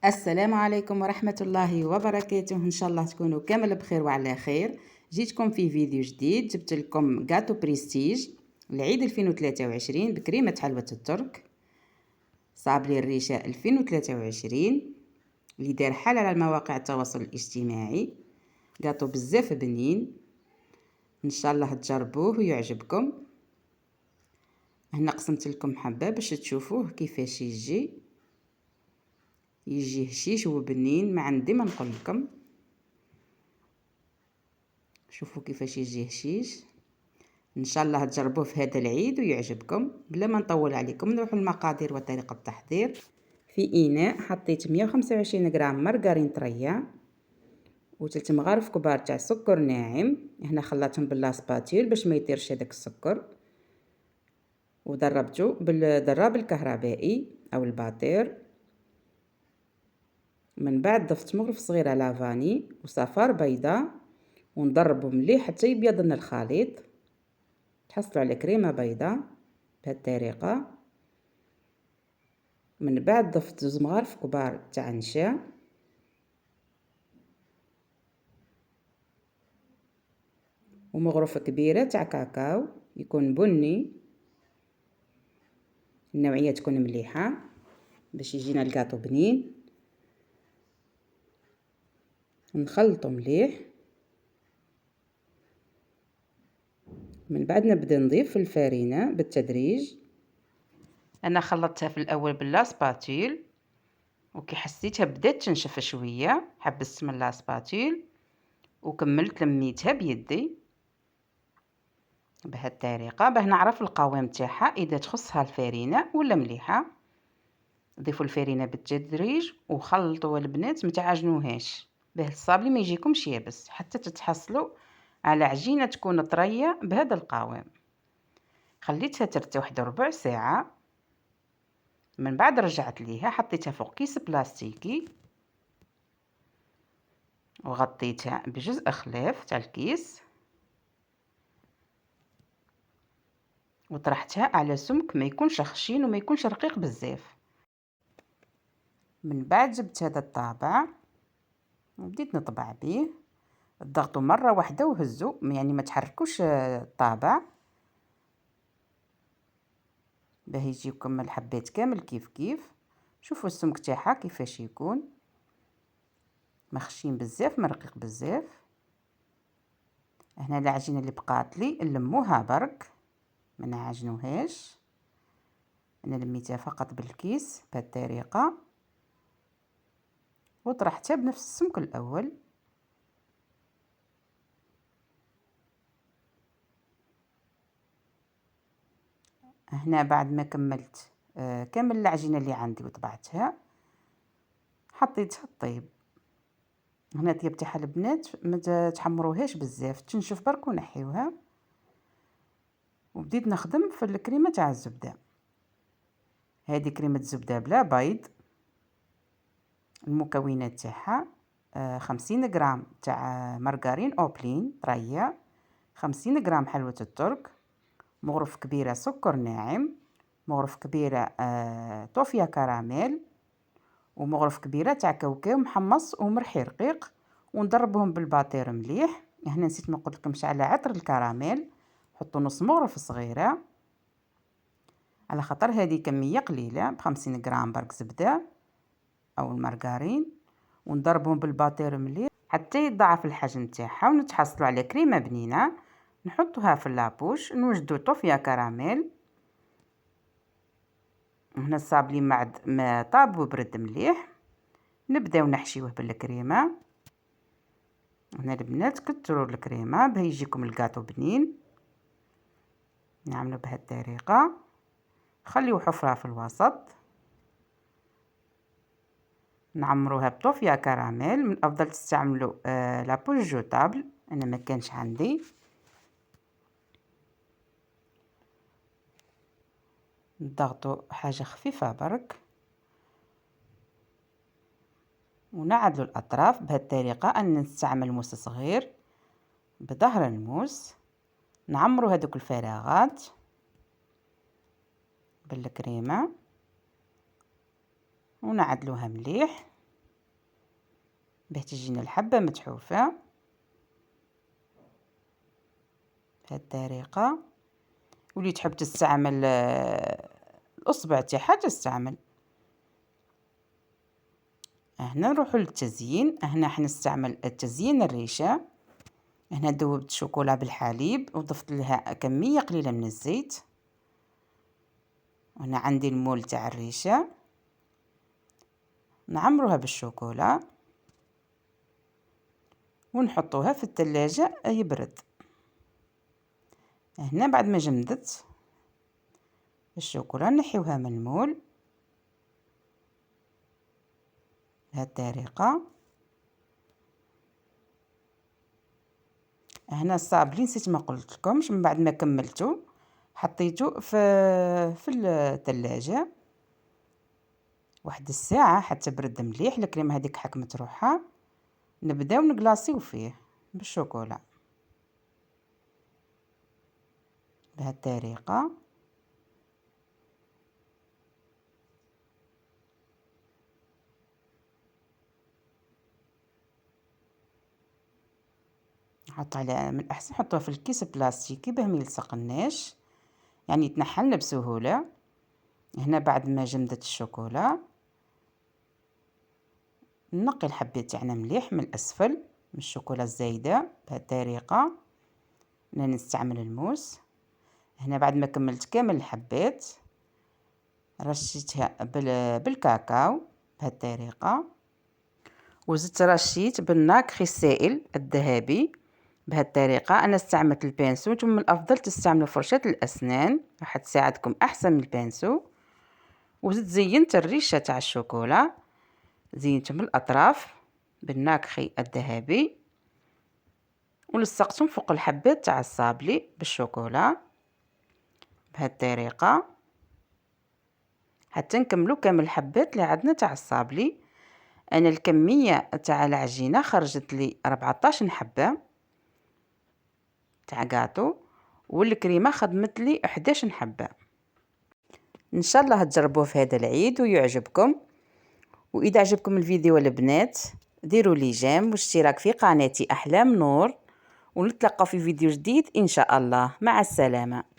السلام عليكم ورحمة الله وبركاته. ان شاء الله تكونوا كامل بخير وعلى خير. جيتكم في فيديو جديد، جبت لكم غاتو بريستيج العيد 2023 بكريمة حلوة الترك صابلي الريشة 2023 اللي دار حال على مواقع التواصل الاجتماعي. غاتو بزاف بنين، ان شاء الله تجربوه ويعجبكم. هنا قسمت لكم حبة باش تشوفوه كيفاش يجي هشيش وبنين، ما عندي ما نقول لكم. شوفوا كيفاش يجي هشيش. ان شاء الله تجربوه في هذا العيد ويعجبكم. بلا ما نطول عليكم نروح المقادير وطريقه التحضير. في اناء حطيت 125 غرام مارغرين طريه و3 مغارف كبار تاع سكر ناعم. هنا خلطتهم باللاسباتيل باش ما يطيرش هذاك السكر، وضربته بالضراب الكهربائي او الباطير. من بعد ضفت مغرف صغيره لافاني وصفار بيضاء ونضربه مليح حتى يبيض لنا الخليط. تحصلوا على كريمه بيضاء بهذه الطريقه. من بعد ضفت 2 مغارف كبار تاع نشا ومغرفه كبيره تاع كاكاو يكون بني، النوعيه تكون مليحه باش يجينا الكاطو بنين. نخلطو مليح. من بعد نبدا نضيف الفارينه بالتدريج. انا خلطتها في الاول باللاسباتيل وكي حسيتها بدات تنشف شويه حبست من لاسباتيل وكملت لميتها بيدي بهذه الطريقه باه نعرف القوام تاعها اذا تخصها الفارينه ولا مليحه. ضيفوا الفارينه بالتدريج وخلطوا البنات، ما تعجنوهاش باه الصابلي ما يجيكمش يابس حتى تتحصلوا على عجينه تكون طريه بهذا القوام. خليتها ترتاح واحد ربع ساعه. من بعد رجعت ليها حطيتها فوق كيس بلاستيكي وغطيتها بجزء خلاف تاع الكيس وطرحتها على سمك ما يكونش خشين وما يكونش رقيق بزاف. من بعد جبت هذا الطابع وبديت نطبع به. ضغطوا مره واحده وهزوا، يعني ما تحركوش الطابع باه يجيكم الحبات كامل كيف كيف. شوفوا السمك تاعها كيفاش يكون، ما خشين بزاف ما رقيق بزاف. هنا العجينه اللي بقات لي نلموها برك ما نعجنوهاش. انا لميتها فقط بالكيس بهذه الطريقه وطرحتها بنفس السمك الاول. هنا بعد ما كملت كامل العجينه اللي عندي وطبعتها حطيتها طيب. هنا طيب تاعها البنات ما تحمروهاش بزاف، تنشف برك ونحيوها. وبديت نخدم في الكريمه تاع الزبده. هذه كريمه الزبده بلا بيض. المكونات تاعها 50 غرام تاع مارغرين اوبلين طريه، 50 غرام حلوه الترك، مغرف كبيره سكر ناعم، مغرف كبيره طوفيا كراميل، ومغرف كبيره تاع كاوكاو محمص ومرحي رقيق. ونضربهم بالباطير مليح. هنا نسيت ما قلت لكمش على عطر الكراميل، حطوا نص مغرف صغيره على خاطر هذه كميه قليله ب50 غرام برك زبده او المارغرين. ونضربهم بالباطير مليح حتى يضاعف الحجم تاعها ونتحصلوا على كريمه بنينه. نحطوها في لابوش، نوجدوا طوفيا كراميل. هنا الصابلي ما طاب وبرد مليح. نبداو نحشيوه بالكريمه. هنا البنات كثروا الكريمه باه يجيكم الكاطو بنين. نعملوا بهذه الطريقه. خليو حفره في الوسط. نعمروها بطوفيا كراميل. من الافضل تستعملوا لابوش جوتابل، انا ما كانش عندي. نضغطوا حاجه خفيفه برك ونعدلوا الاطراف بهذه الطريقه. ان نستعمل موس صغير بظهر الموس. نعمروا هذوك الفراغات بالكريمه ونعدلوها مليح. باه تجينا الحبة متحوفة بهذه الطريقة. واللي تحب تستعمل الأصبع تاعها تستعمل. هنا نروحو للتزيين. هنا حنستعمل التزيين الريشة. هنا ذوبت شوكولا بالحليب وضفت لها كمية قليلة من الزيت. هنا عندي المول تاع الريشة، نعمروها بالشوكولا ونحطوها في الثلاجة يبرد. هنا بعد ما جمدت الشوكولا نحيوها من المول بهذه الطريقة. هنا الصابلي نسيت ما قلت لكمش، من بعد ما كملته حطيته في الثلاجة واحد الساعة حتى برد مليح. الكريم هذيك حكمت روحها. نبداو نكلاصيو فيه بالشوكولا بهذه الطريقة. نحط على من الأحسن نحطوه في الكيس بلاستيكي باه ما يلصقناش، يعني يتنحل بسهولة. هنا بعد ما جمدت الشوكولا نقي الحبات تاعنا مليح من الأسفل من الشوكولا الزايدة بهذه الطريقة. هنا نستعمل الموس. هنا بعد ما كملت كامل الحبات رشيتها بالكاكاو بهذه الطريقة، وزدت رشيت بالناكخي السائل الذهبي بهذه الطريقة. أنا استعملت البانسو، نتوما من الأفضل تستعملوا فرشاة الأسنان راح تساعدكم أحسن من البانسو. وزدت زينت الريشة تاع الشوكولا، زينتهم الأطراف بالناكخي الذهبي ولصقتهم فوق الحبات تاع الصابلي بالشوكولا بهذه الطريقة حتى نكملو كامل الحبات اللي عندنا تاع الصابلي. انا الكميه تاع العجينه خرجت لي 14 حبه تاع كاطو، والكريمه خدمت لي 11 حبه. ان شاء الله تجربوه في هذا العيد ويعجبكم. واذا عجبكم الفيديو البنات ديروا لي جيم واشتراك في قناتي احلام نور، ونتلاقاو في فيديو جديد ان شاء الله. مع السلامه.